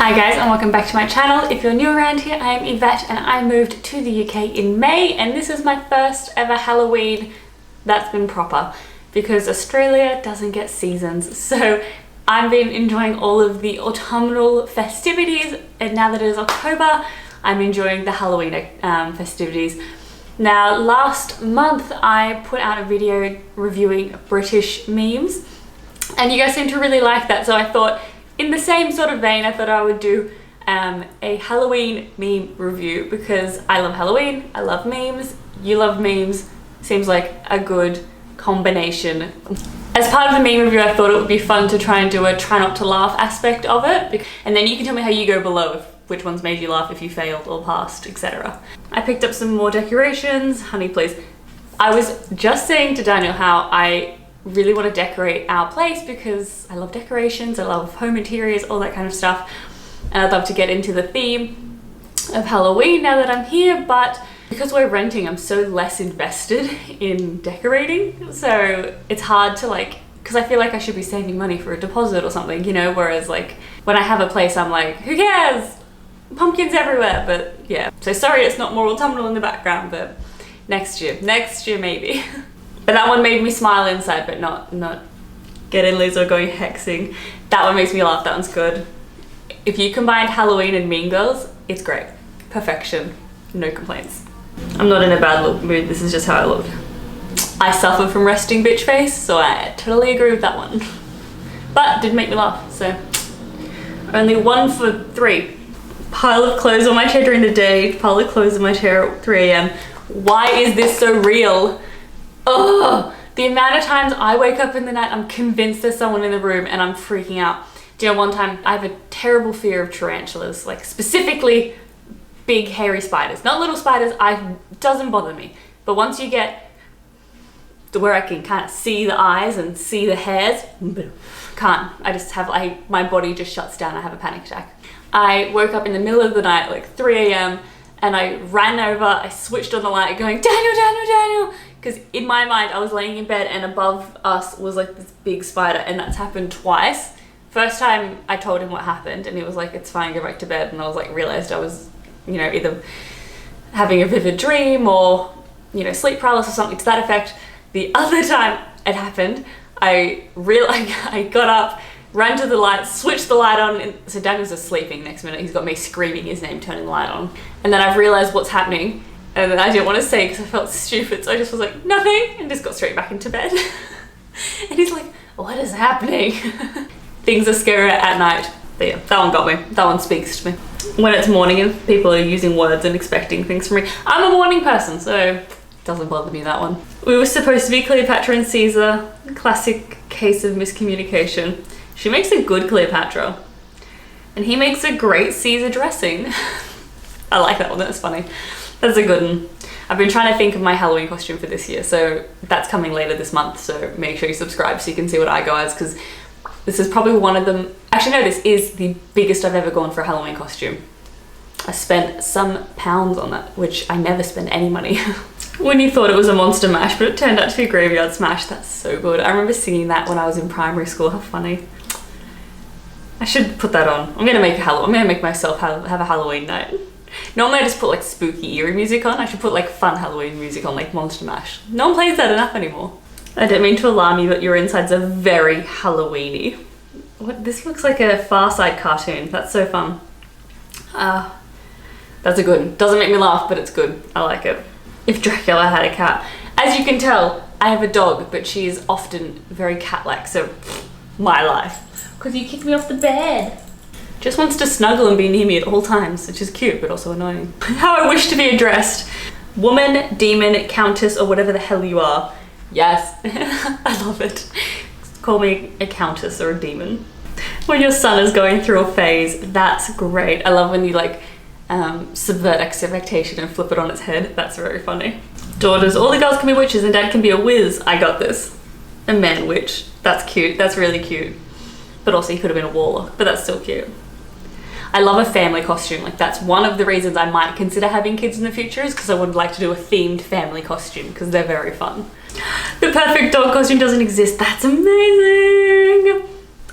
Hi guys and welcome back to my channel. If you're new around here, I am Yvette and I moved to the UK in May and this is my first ever Halloween that's been proper because Australia doesn't get seasons. So I've been enjoying all of the autumnal festivities and now that it is October, I'm enjoying the Halloween festivities. Now last month I put out a video reviewing British memes and you guys seem to really like that, so I thought in the same sort of vein, I thought I would do a Halloween meme review because I love Halloween, I love memes, you love memes, seems like a good combination. As part of the meme review, I thought it would be fun to try and do a try not to laugh aspect of it, and then you can tell me how you go below, which ones made you laugh, if you failed or passed, etc. I picked up some more decorations, honey please. I was just saying to Daniel how I really want to decorate our place because I love decorations, I love home interiors, all that kind of stuff, and I'd love to get into the theme of Halloween now that I'm here, but because we're renting I'm so less invested in decorating, so it's hard to because I feel like I should be saving money for a deposit or something, you know, whereas like when I have a place I'm like, who cares, pumpkins everywhere. But yeah, so sorry it's not more autumnal in the background, but next year maybe. But that one made me smile inside, but not getting Liz or going hexing. That one makes me laugh, that one's good. If you combined Halloween and Mean Girls, it's great. Perfection, no complaints. I'm not in a bad mood, this is just how I look. I suffer from resting bitch face, so I totally agree with that one. But it did make me laugh, so. Only 1 for 3. Pile of clothes on my chair during the day, pile of clothes on my chair at 3 AM. Why is this so real? Oh, the amount of times I wake up in the night, I'm convinced there's someone in the room and I'm freaking out. Do you know, one time I have a terrible fear of tarantulas, like specifically big hairy spiders. Not little spiders, doesn't bother me. But once you get to where I can kind of see the eyes and see the hairs, can't. I just have, my body just shuts down, I have a panic attack. I woke up in the middle of the night, like 3 AM, and I ran over, I switched on the light going, Daniel, Daniel, Daniel! Because in my mind, I was laying in bed and above us was like this big spider, and that's happened twice. First time I told him what happened and he was like, it's fine, go back to bed. And I was like, realized I was, you know, either having a vivid dream or, you know, sleep paralysis or something to that effect. The other time it happened, I got up, ran to the light, switched the light on, and so Daniel's just sleeping. Next minute he's got me screaming his name, turning the light on. And then I've realized what's happening. And then I didn't want to say because I felt stupid, so I just was like, nothing, and just got straight back into bed. And he's like, what is happening? Things are scarier at night. But yeah, that one got me. That one speaks to me. When it's morning and people are using words and expecting things from me. I'm a morning person, so it doesn't bother me, that one. We were supposed to be Cleopatra and Caesar. Classic case of miscommunication. She makes a good Cleopatra. And he makes a great Caesar dressing. I like that one, that's funny. That's a good one. I've been trying to think of my Halloween costume for this year, so that's coming later this month, so make sure you subscribe so you can see what I go as, because this is probably one of them. Actually no, this is the biggest I've ever gone for a Halloween costume. I spent some pounds on that, which I never spend any money. When you thought it was a monster mash, but it turned out to be a graveyard smash. That's so good. I remember singing that when I was in primary school. How funny. I should put that on. I'm gonna make myself have a Halloween night. Normally I just put like spooky eerie music on. I should put like fun Halloween music on, like Monster Mash. No one plays that enough anymore. I don't mean to alarm you, but your insides are very Halloweeny. What? This looks like a Far Side cartoon. That's so fun. That's a good one. Doesn't make me laugh, but it's good. I like it. If Dracula had a cat. As you can tell, I have a dog, but she is often very cat-like, so my life. Because you kicked me off the bed. Just wants to snuggle and be near me at all times, which is cute, but also annoying. How I wish to be addressed. Woman, demon, countess, or whatever the hell you are. Yes, I love it. Call me a countess or a demon. When your son is going through a phase, that's great. I love when you subvert expectation and flip it on its head. That's very funny. Daughters, all the girls can be witches and dad can be a whiz. I got this. A man witch. That's cute, that's really cute. But also he could have been a warlock, but that's still cute. I love a family costume. Like that's one of the reasons I might consider having kids in the future, is because I would like to do a themed family costume because they're very fun. The perfect dog costume doesn't exist. That's amazing.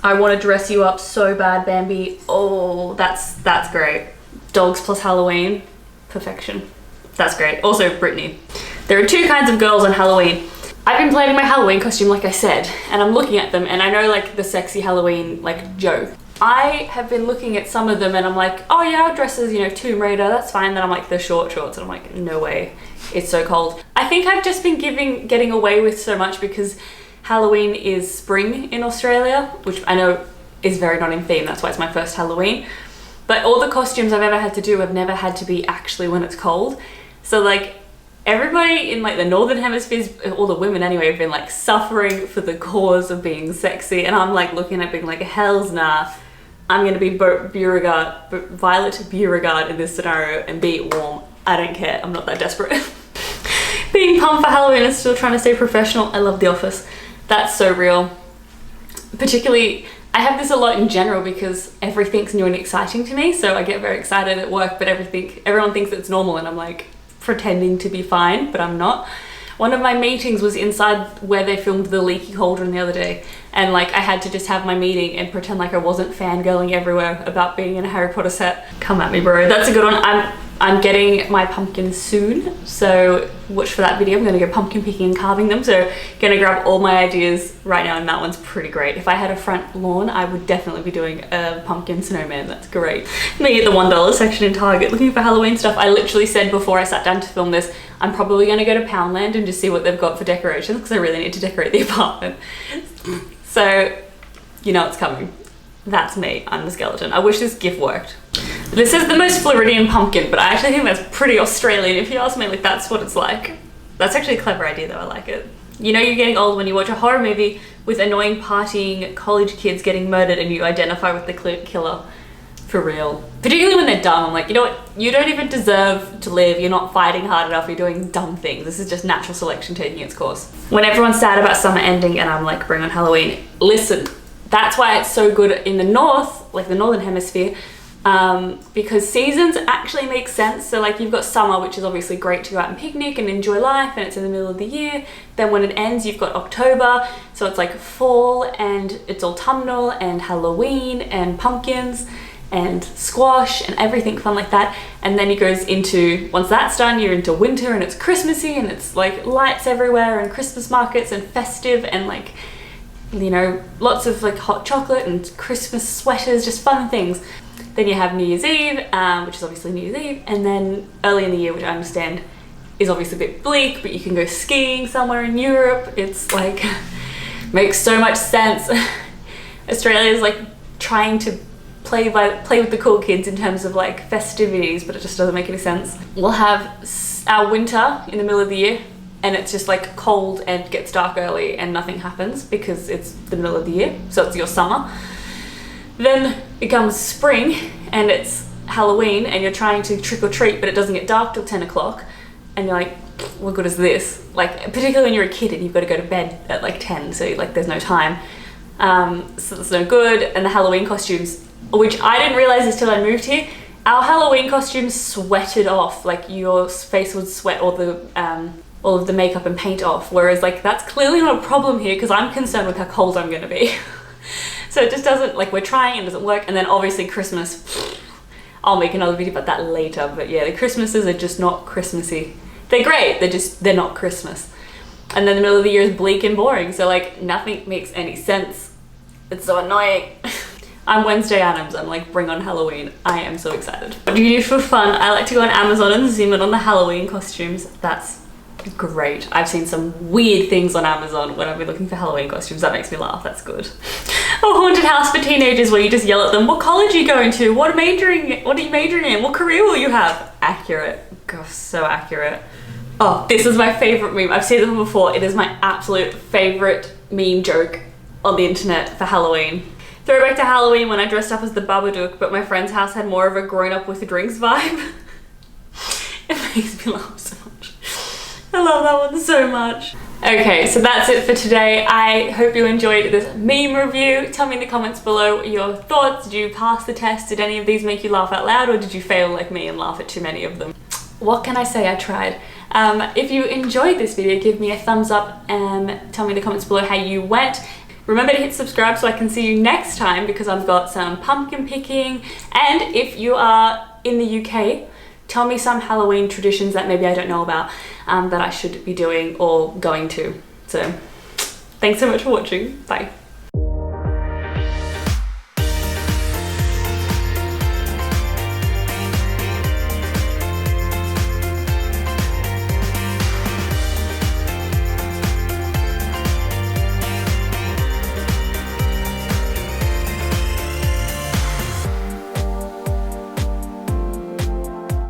I want to dress you up so bad, Bambi. Oh, that's great. Dogs plus Halloween, perfection. That's great. Also, Brittany. There are two kinds of girls on Halloween. I've been planning my Halloween costume, like I said, and I'm looking at them, and I know like the sexy Halloween like joke. I have been looking at some of them and I'm like, oh yeah, I'll dress as, you know, Tomb Raider, that's fine. Then I'm like, the short shorts, and I'm like, no way, it's so cold. I think I've just been getting away with so much because Halloween is spring in Australia, which I know is very not in theme, that's why it's my first Halloween. But all the costumes I've ever had to do have never had to be actually when it's cold. So like, everybody in like the northern hemispheres, all the women anyway, have been like suffering for the cause of being sexy, and I'm like looking at being like, hell's nah, I'm gonna be Violet Beauregard in this scenario and be warm. I don't care, I'm not that desperate. Being pumped for Halloween and still trying to stay professional. I love The Office. That's so real. Particularly, I have this a lot in general because everything's new and exciting to me, so I get very excited at work, but everyone thinks it's normal and I'm like pretending to be fine, but I'm not. One of my meetings was inside where they filmed the leaky cauldron the other day, and like I had to just have my meeting and pretend like I wasn't fangirling everywhere about being in a Harry Potter set. Come at me, bro. That's a good one. I'm getting my pumpkins soon, so watch for that video. I'm gonna go pumpkin picking and carving them, so gonna grab all my ideas right now, and that one's pretty great. If I had a front lawn, I would definitely be doing a pumpkin snowman. That's great. Me at the $1 section in Target looking for Halloween stuff. I literally said before I sat down to film this, I'm probably gonna go to Poundland and just see what they've got for decorations because I really need to decorate the apartment. So, you know it's coming. That's me, I'm the skeleton. I wish this GIF worked. This is the most Floridian pumpkin, but I actually think that's pretty Australian. If you ask me, like, that's what it's like. That's actually a clever idea though, I like it. You know you're getting old when you watch a horror movie with annoying partying college kids getting murdered and you identify with the killer. For real. Particularly when they're dumb. I'm like, you know what? You don't even deserve to live. You're not fighting hard enough. You're doing dumb things. This is just natural selection taking its course. When everyone's sad about summer ending and I'm like, bring on Halloween. Listen, that's why it's so good in the north, like the northern hemisphere, because seasons actually make sense. So like you've got summer, which is obviously great to go out and picnic and enjoy life, and it's in the middle of the year. Then when it ends, you've got October, so it's like fall and it's autumnal and Halloween and pumpkins and squash and everything fun like that. And then it goes into, once that's done, you're into winter and it's Christmassy and it's like lights everywhere and Christmas markets and festive and like, you know, lots of like hot chocolate and Christmas sweaters, just fun things. Then you have New Year's Eve, which is obviously New Year's Eve, and then early in the year, which I understand is obviously a bit bleak, but you can go skiing somewhere in Europe. It's like, makes so much sense. Australia is like trying to play with the cool kids in terms of like festivities, but it just doesn't make any sense. We'll have our winter in the middle of the year, and it's just like cold and gets dark early and nothing happens because it's the middle of the year, so it's your summer. Then it comes spring and it's Halloween and you're trying to trick or treat, but it doesn't get dark till 10 o'clock and you're like, what good is this? Like, particularly when you're a kid and you've got to go to bed at like 10, so like there's no time. So it's no good. And the Halloween costumes, which I didn't realize until I moved here, our Halloween costumes sweated off, like your face would sweat all of the makeup and paint off, whereas like that's clearly not a problem here because I'm concerned with how cold I'm gonna be. So it just doesn't, like we're trying, it doesn't work. And then obviously Christmas, I'll make another video about that later, but yeah, the Christmases are just not Christmassy. They're great, they're not Christmas. And then the middle of the year is bleak and boring, so like nothing makes any sense. It's so annoying. I'm Wednesday Addams, I'm like, bring on Halloween. I am so excited. What do you do for fun? I like to go on Amazon and zoom in on the Halloween costumes. That's great. I've seen some weird things on Amazon when I've been looking for Halloween costumes. That makes me laugh, that's good. A haunted house for teenagers where you just yell at them, what college are you going to? What are you majoring in? What career will you have? Accurate. Gosh, so accurate. Oh, this is my favorite meme. I've seen them before. It is my absolute favorite meme joke on the internet for Halloween. Throwback to Halloween when I dressed up as the Babadook, but my friend's house had more of a grown up with drinks vibe. It makes me laugh so much. I love that one so much. Okay, so that's it for today. I hope you enjoyed this meme review. Tell me in the comments below your thoughts. Did you pass the test? Did any of these make you laugh out loud, or did you fail like me and laugh at too many of them? What can I say? I tried. If you enjoyed this video, give me a thumbs up and tell me in the comments below how you went. Remember to hit subscribe so I can see you next time, because I've got some pumpkin picking. And if you are in the UK, tell me some Halloween traditions that maybe I don't know about that I should be doing or going to. So thanks so much for watching. Bye.